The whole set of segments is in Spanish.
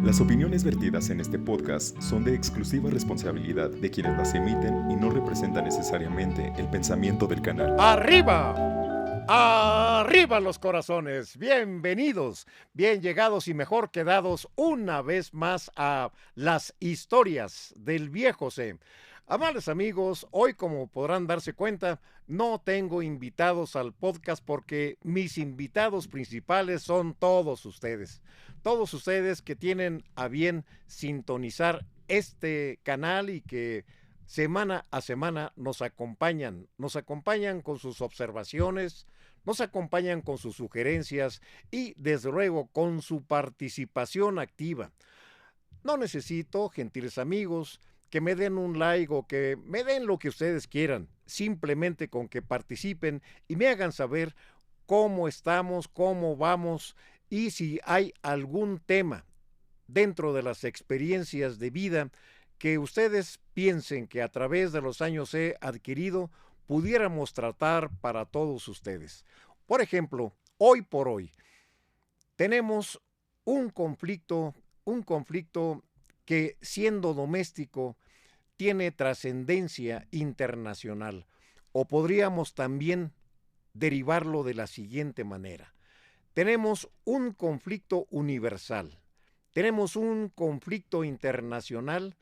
Las opiniones vertidas en este podcast son de exclusiva responsabilidad de quienes las emiten y no representan necesariamente el pensamiento del canal. ¡Arriba! ¡Arriba los corazones! Bienvenidos, bien llegados y mejor quedados una vez más a las historias del viejo C. Amables amigos, hoy como podrán darse cuenta, no tengo invitados al podcast porque mis invitados principales son todos ustedes. Todos ustedes que tienen a bien sintonizar este canal y que semana a semana nos acompañan con sus observaciones, nos acompañan con sus sugerencias y desde luego con su participación activa. No necesito, gentiles amigos, que me den un like o que me den lo que ustedes quieran, simplemente con que participen y me hagan saber cómo estamos, cómo vamos y si hay algún tema dentro de las experiencias de vida que ustedes piensen que a través de los años he adquirido, pudiéramos tratar para todos ustedes. Por ejemplo, hoy por hoy tenemos un conflicto que siendo doméstico tiene trascendencia internacional, o podríamos también derivarlo de la siguiente manera. Tenemos un conflicto universal, tenemos un conflicto internacional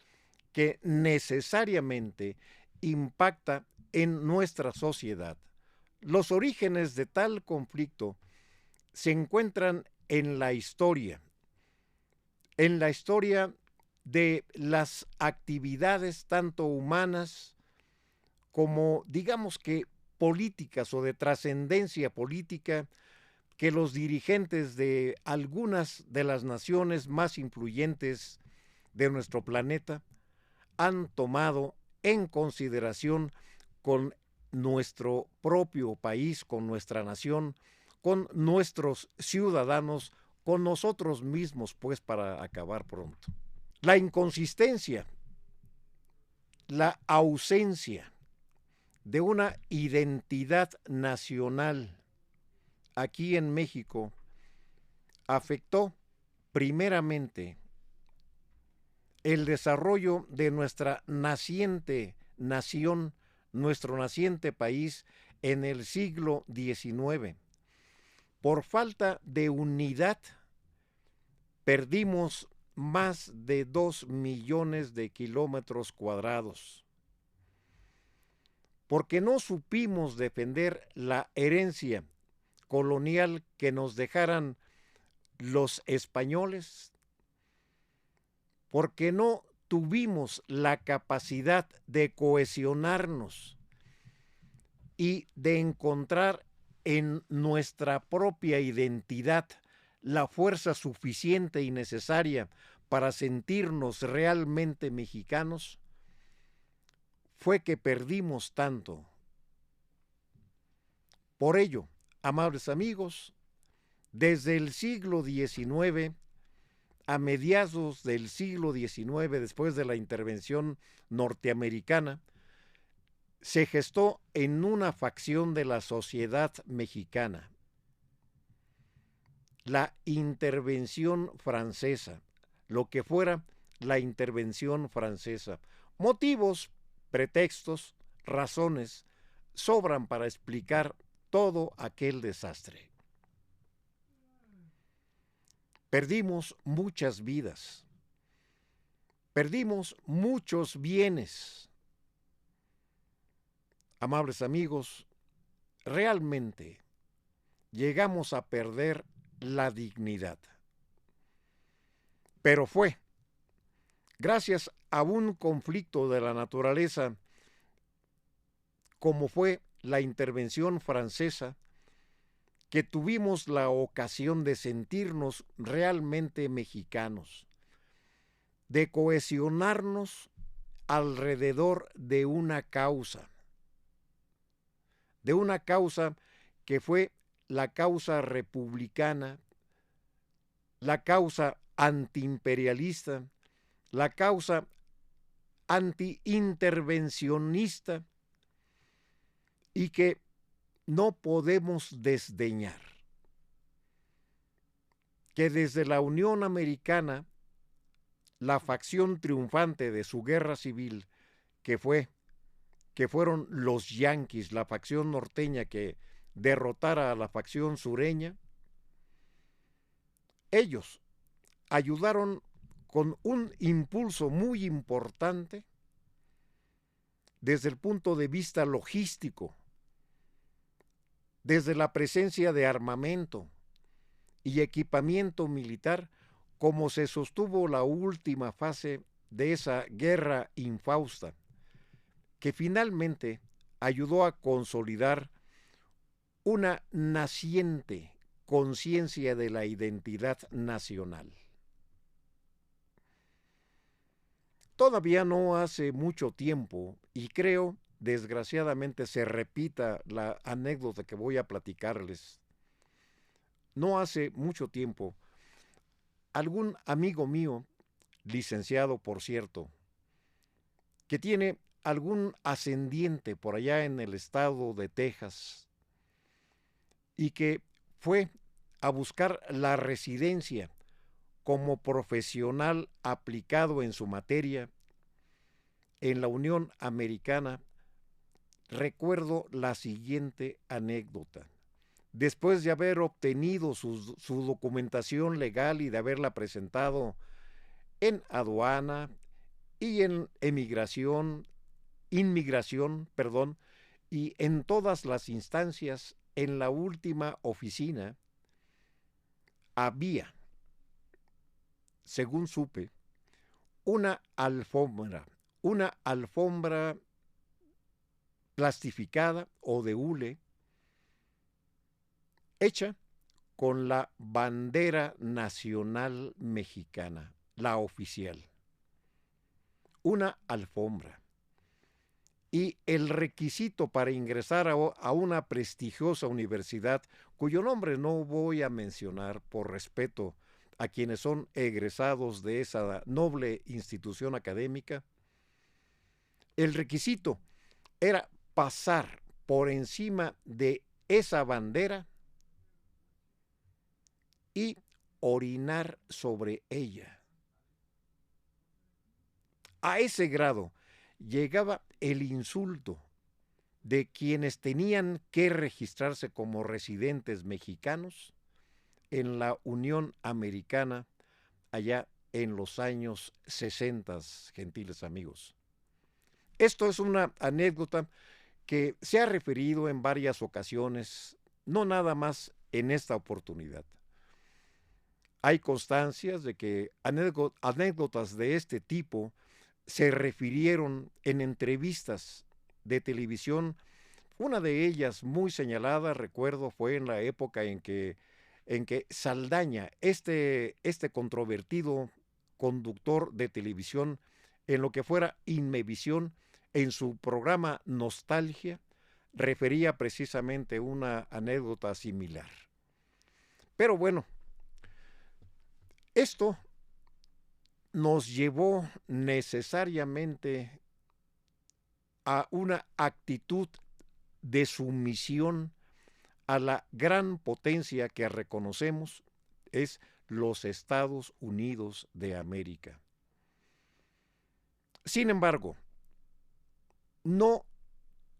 que necesariamente impacta en nuestra sociedad. Los orígenes de tal conflicto se encuentran en la historia de las actividades tanto humanas como digamos que políticas o de trascendencia política que los dirigentes de algunas de las naciones más influyentes de nuestro planeta han tomado en consideración con nuestro propio país, con nuestra nación, con nuestros ciudadanos, con nosotros mismos, pues para acabar pronto. La inconsistencia, la ausencia de una identidad nacional aquí en México afectó primeramente el desarrollo de nuestra naciente nación, nuestro naciente país en el siglo XIX. Por falta de unidad, perdimos más de 2 millones de kilómetros cuadrados. Porque no supimos defender la herencia colonial que nos dejaran los españoles, porque no tuvimos la capacidad de cohesionarnos y de encontrar en nuestra propia identidad la fuerza suficiente y necesaria para sentirnos realmente mexicanos, fue que perdimos tanto. Por ello, amables amigos, desde el siglo XIX, a mediados del siglo XIX, después de la intervención norteamericana, se gestó en una facción de la sociedad mexicana la intervención francesa, lo que fuera la intervención francesa. Motivos, pretextos, razones sobran para explicar todo aquel desastre. Perdimos muchas vidas, perdimos muchos bienes. Amables amigos, realmente llegamos a perder la dignidad. Pero fue gracias a un conflicto de la naturaleza, como fue la intervención francesa, que tuvimos la ocasión de sentirnos realmente mexicanos, de cohesionarnos alrededor de una causa que fue la causa republicana, la causa antiimperialista, la causa antiintervencionista, y que no podemos desdeñar que desde la Unión Americana la facción triunfante de su guerra civil, que fueron los yanquis, la facción norteña que derrotara a la facción sureña, ellos ayudaron con un impulso muy importante desde el punto de vista logístico, desde la presencia de armamento y equipamiento militar, como se sostuvo la última fase de esa guerra infausta, que finalmente ayudó a consolidar una naciente conciencia de la identidad nacional. Todavía no hace mucho tiempo, y creo, desgraciadamente, se repita la anécdota que voy a platicarles. No hace mucho tiempo, algún amigo mío, licenciado por cierto, que tiene algún ascendiente por allá en el estado de Texas y que fue a buscar la residencia como profesional aplicado en su materia en la Unión Americana, recuerdo la siguiente anécdota. Después de haber obtenido su documentación legal y de haberla presentado en aduana y en inmigración, y en todas las instancias, en la última oficina había, según supe, una alfombra plastificada o de hule, hecha con la bandera nacional mexicana, la oficial. Una alfombra. Y el requisito para ingresar a una prestigiosa universidad, cuyo nombre no voy a mencionar por respeto a quienes son egresados de esa noble institución académica, el requisito era pasar por encima de esa bandera y orinar sobre ella. A ese grado llegaba el insulto de quienes tenían que registrarse como residentes mexicanos en la Unión Americana allá en los años 60, gentiles amigos. Esto es una anécdota que se ha referido en varias ocasiones, no nada más en esta oportunidad. Hay constancias de que anécdotas de este tipo se refirieron en entrevistas de televisión. Una de ellas muy señalada, recuerdo, fue en la época en que Saldaña, este controvertido conductor de televisión, en lo que fuera Inmevisión, en su programa Nostalgia, refería precisamente una anécdota similar. Pero bueno, esto nos llevó necesariamente a una actitud de sumisión a la gran potencia que reconocemos es los Estados Unidos de América. Sin embargo, no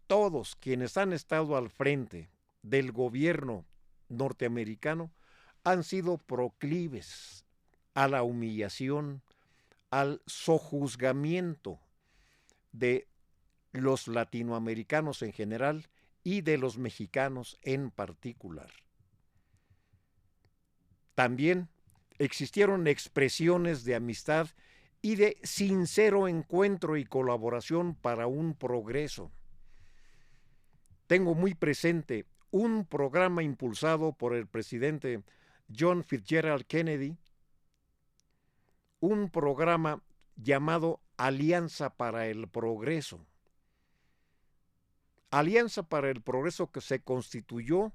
todos quienes han estado al frente del gobierno norteamericano han sido proclives a la humillación, al sojuzgamiento de los latinoamericanos en general y de los mexicanos en particular. También existieron expresiones de amistad y de sincero encuentro y colaboración para un progreso. Tengo muy presente un programa impulsado por el presidente John Fitzgerald Kennedy, un programa llamado Alianza para el Progreso. Alianza para el Progreso que se constituyó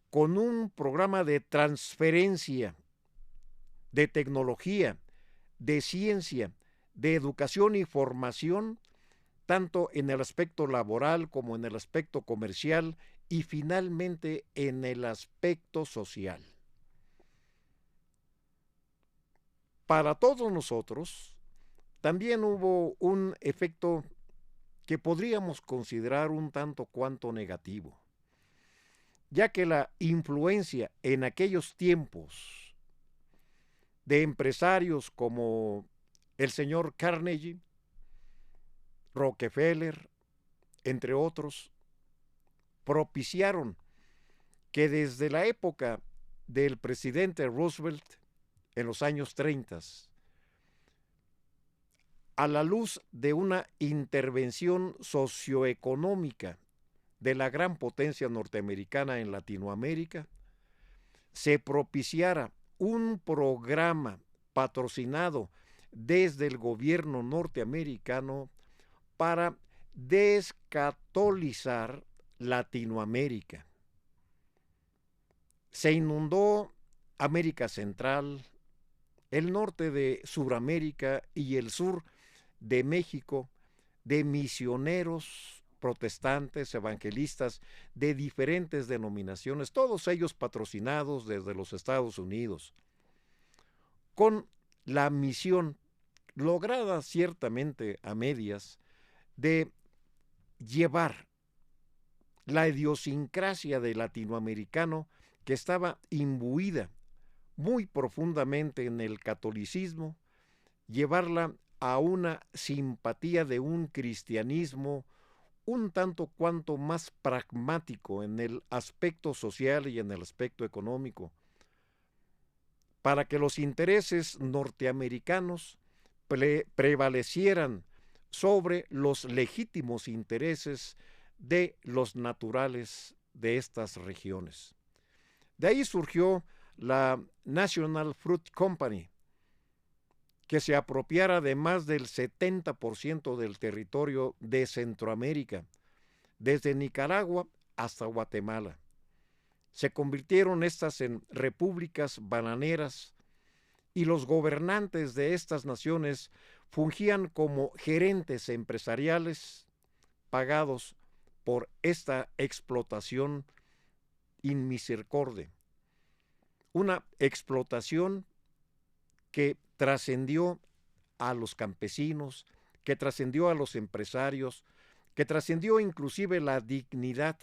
con un programa de transferencia de tecnología, de ciencia, de educación y formación, tanto en el aspecto laboral como en el aspecto comercial y finalmente en el aspecto social. para todos nosotros también hubo un efecto que podríamos considerar un tanto cuanto negativo, ya que la influencia en aquellos tiempos de empresarios como el señor Carnegie, Rockefeller, entre otros, propiciaron que desde la época del presidente Roosevelt en los años 30, a la luz de una intervención socioeconómica de la gran potencia norteamericana en Latinoamérica, se propiciara un programa patrocinado desde el gobierno norteamericano para descatolizar Latinoamérica. Se inundó América Central, el norte de Sudamérica y el sur de México de misioneros protestantes, evangelistas de diferentes denominaciones, todos ellos patrocinados desde los Estados Unidos, con la misión, lograda ciertamente a medias, de llevar la idiosincrasia del latinoamericano que estaba imbuida muy profundamente en el catolicismo, llevarla a una simpatía de un cristianismo un tanto cuanto más pragmático en el aspecto social y en el aspecto económico, para que los intereses norteamericanos prevalecieran sobre los legítimos intereses de los naturales de estas regiones. De ahí surgió la National Fruit Company, que se apropiara de más del 70% del territorio de Centroamérica, desde Nicaragua hasta Guatemala. Se convirtieron estas en repúblicas bananeras y los gobernantes de estas naciones fungían como gerentes empresariales pagados por esta explotación inmisericordia. Una explotación que trascendió a los campesinos, que trascendió a los empresarios, que trascendió inclusive la dignidad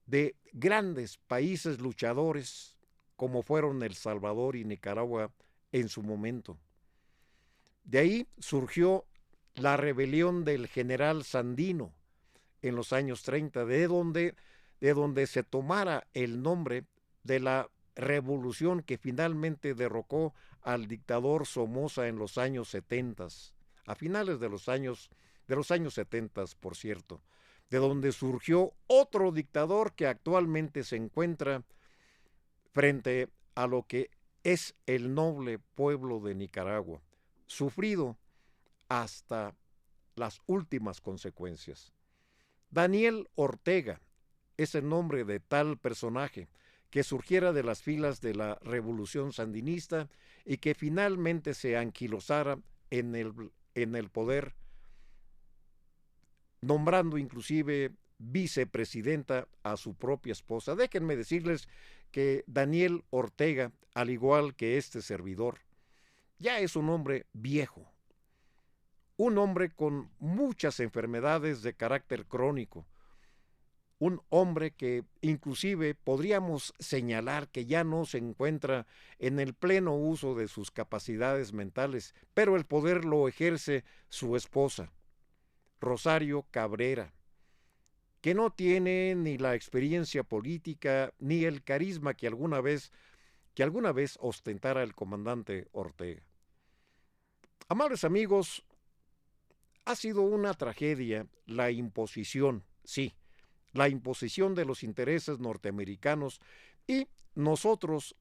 de grandes países luchadores como fueron El Salvador y Nicaragua en su momento. De ahí surgió la rebelión del general Sandino en los años 30, de donde se tomara el nombre de la revolución que finalmente derrocó al dictador Somoza en los años 70, a finales de los años 70, por cierto, de donde surgió otro dictador que actualmente se encuentra frente a lo que es el noble pueblo de Nicaragua, sufrido hasta las últimas consecuencias. Daniel Ortega es el nombre de tal personaje que surgiera de las filas de la revolución sandinista y que finalmente se anquilosara en el poder, nombrando inclusive vicepresidenta a su propia esposa. Déjenme decirles que Daniel Ortega, al igual que este servidor, ya es un hombre viejo, un hombre con muchas enfermedades de carácter crónico, un hombre que inclusive podríamos señalar que ya no se encuentra en el pleno uso de sus capacidades mentales, pero el poder lo ejerce su esposa, Rosario Cabrera, que no tiene ni la experiencia política ni el carisma que alguna vez ostentara el comandante Ortega. Amables amigos, ha sido una tragedia la imposición, sí, la imposición de los intereses norteamericanos, y nosotros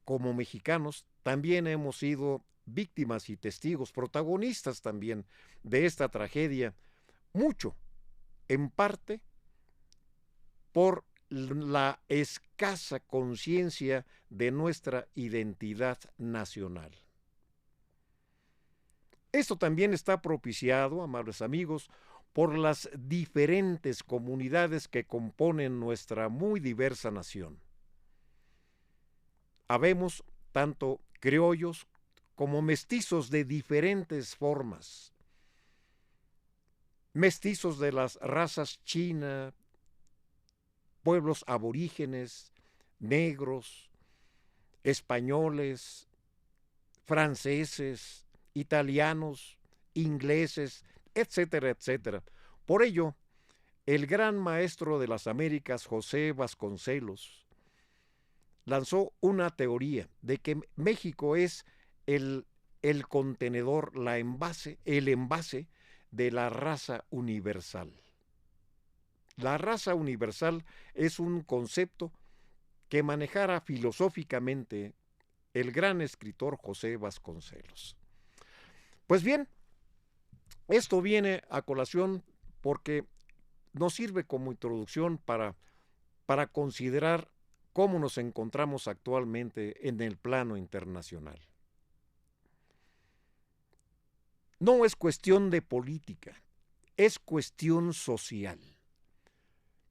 como mexicanos también hemos sido víctimas y testigos, protagonistas también de esta tragedia, mucho, en parte, por la escasa conciencia de nuestra identidad nacional. Esto también está propiciado, amables amigos, por las diferentes comunidades que componen nuestra muy diversa nación. Habemos tanto criollos como mestizos de diferentes formas. Mestizos de las razas china, pueblos aborígenes, negros, españoles, franceses, italianos, ingleses, etcétera, etcétera. Por ello, el gran maestro de las Américas, José Vasconcelos, lanzó una teoría de que México es el contenedor, el envase de la raza universal. La raza universal es un concepto que manejara filosóficamente el gran escritor José Vasconcelos. Pues bien, esto viene a colación porque nos sirve como introducción para considerar cómo nos encontramos actualmente en el plano internacional. No es cuestión de política, es cuestión social.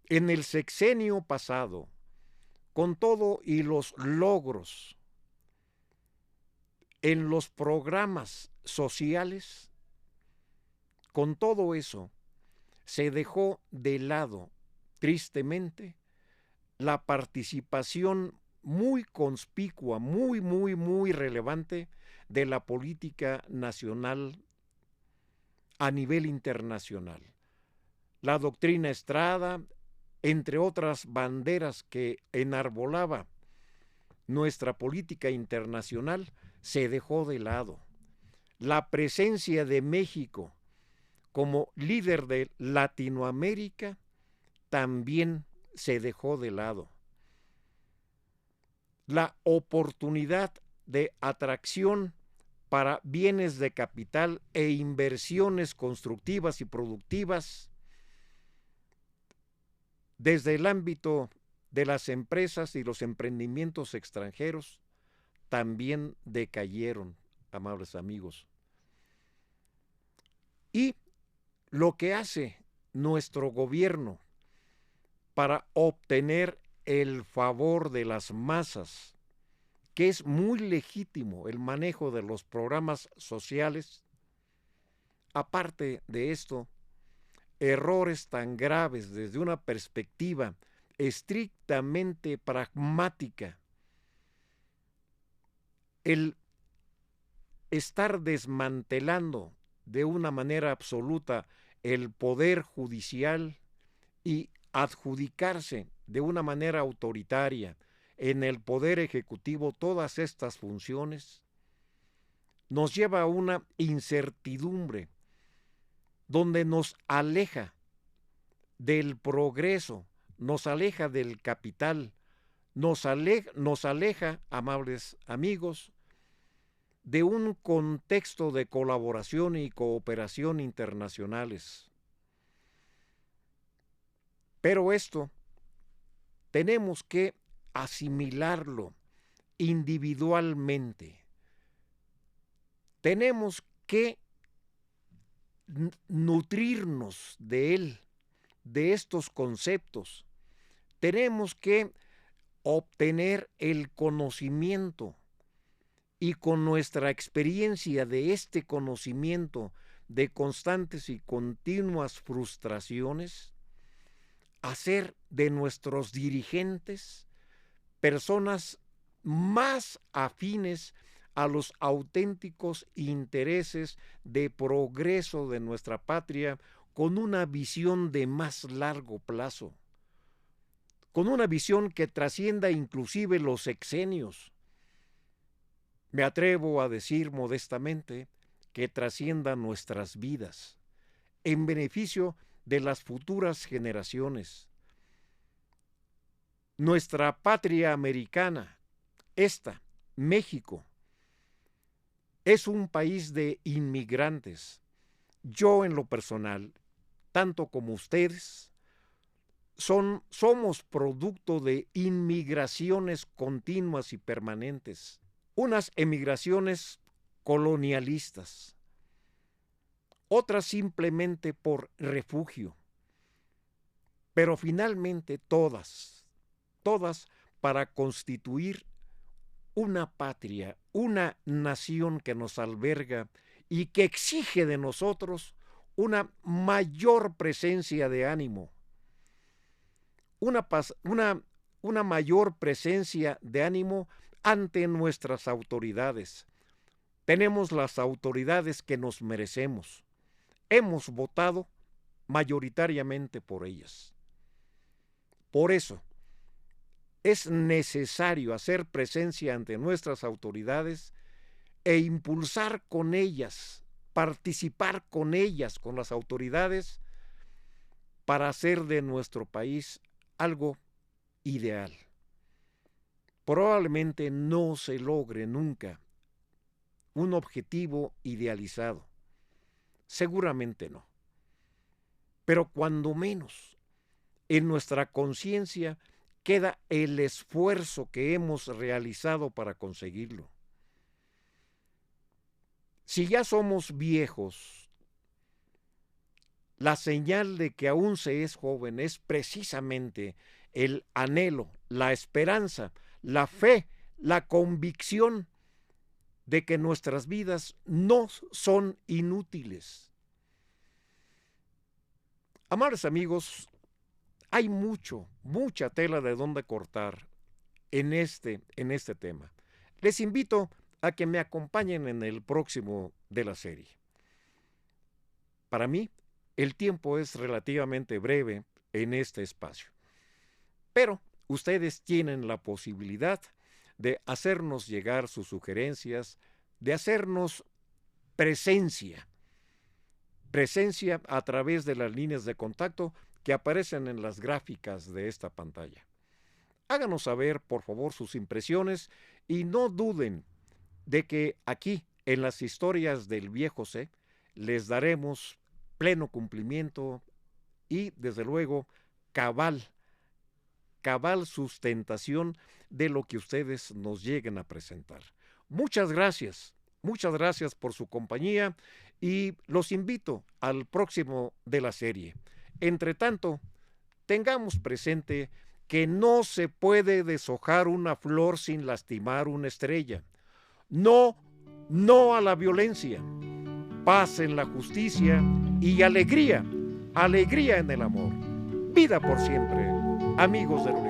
En el sexenio pasado, con todo y los logros en los programas sociales, con todo eso, se dejó de lado, tristemente, la participación muy conspicua, muy relevante de la política nacional a nivel internacional. La doctrina Estrada, entre otras banderas que enarbolaba nuestra política internacional, se dejó de lado. La presencia de México como líder de Latinoamérica también se dejó de lado. La oportunidad de atracción para bienes de capital e inversiones constructivas y productivas desde el ámbito de las empresas y los emprendimientos extranjeros también decayeron, amables amigos. Y lo que hace nuestro gobierno para obtener el favor de las masas, que es muy legítimo el manejo de los programas sociales, aparte de esto, errores tan graves desde una perspectiva estrictamente pragmática, el estar desmantelando de una manera absoluta el poder judicial y adjudicarse de una manera autoritaria en el poder ejecutivo todas estas funciones, nos lleva a una incertidumbre donde nos aleja del progreso, nos aleja del capital, nos aleja, amables amigos, de un contexto de colaboración y cooperación internacionales. Pero esto tenemos que asimilarlo individualmente. Tenemos que nutrirnos de él, de estos conceptos. Tenemos que obtener el conocimiento y con nuestra experiencia de este conocimiento de constantes y continuas frustraciones, hacer de nuestros dirigentes personas más afines a los auténticos intereses de progreso de nuestra patria, con una visión de más largo plazo, con una visión que trascienda inclusive los sexenios. Me atrevo a decir modestamente que trascienda nuestras vidas, en beneficio de las futuras generaciones. Nuestra patria americana, México, es un país de inmigrantes. Yo en lo personal, tanto como ustedes, somos producto de inmigraciones continuas y permanentes, unas emigraciones colonialistas, otras simplemente por refugio, pero finalmente todas para constituir una patria, una nación que nos alberga y que exige de nosotros una mayor presencia de ánimo, una mayor presencia de ánimo ante nuestras autoridades. Tenemos las autoridades que nos merecemos. Hemos votado mayoritariamente por ellas. Por eso, es necesario hacer presencia ante nuestras autoridades e impulsar con ellas, participar con ellas, con las autoridades, para hacer de nuestro país algo ideal. Probablemente no se logre nunca un objetivo idealizado. Seguramente no. Pero cuando menos, en nuestra conciencia queda el esfuerzo que hemos realizado para conseguirlo. Si ya somos viejos, la señal de que aún se es joven es precisamente el anhelo, la esperanza, la fe, la convicción de que nuestras vidas no son inútiles. Amables amigos, hay mucha tela de dónde cortar en este tema. Les invito a que me acompañen en el próximo de la serie. Para mí, el tiempo es relativamente breve en este espacio, pero ustedes tienen la posibilidad de hacernos llegar sus sugerencias, de hacernos presencia a través de las líneas de contacto que aparecen en las gráficas de esta pantalla. Háganos saber, por favor, sus impresiones y no duden de que aquí, en las historias del Viejo C, les daremos pleno cumplimiento y, desde luego, cabal sustentación de lo que ustedes nos lleguen a presentar. Muchas gracias por su compañía y los invito al próximo de la serie. Entre tanto, tengamos presente que no se puede deshojar una flor sin lastimar una estrella. No a la violencia, paz en la justicia y alegría en el amor. Vida por siempre, amigos del universo.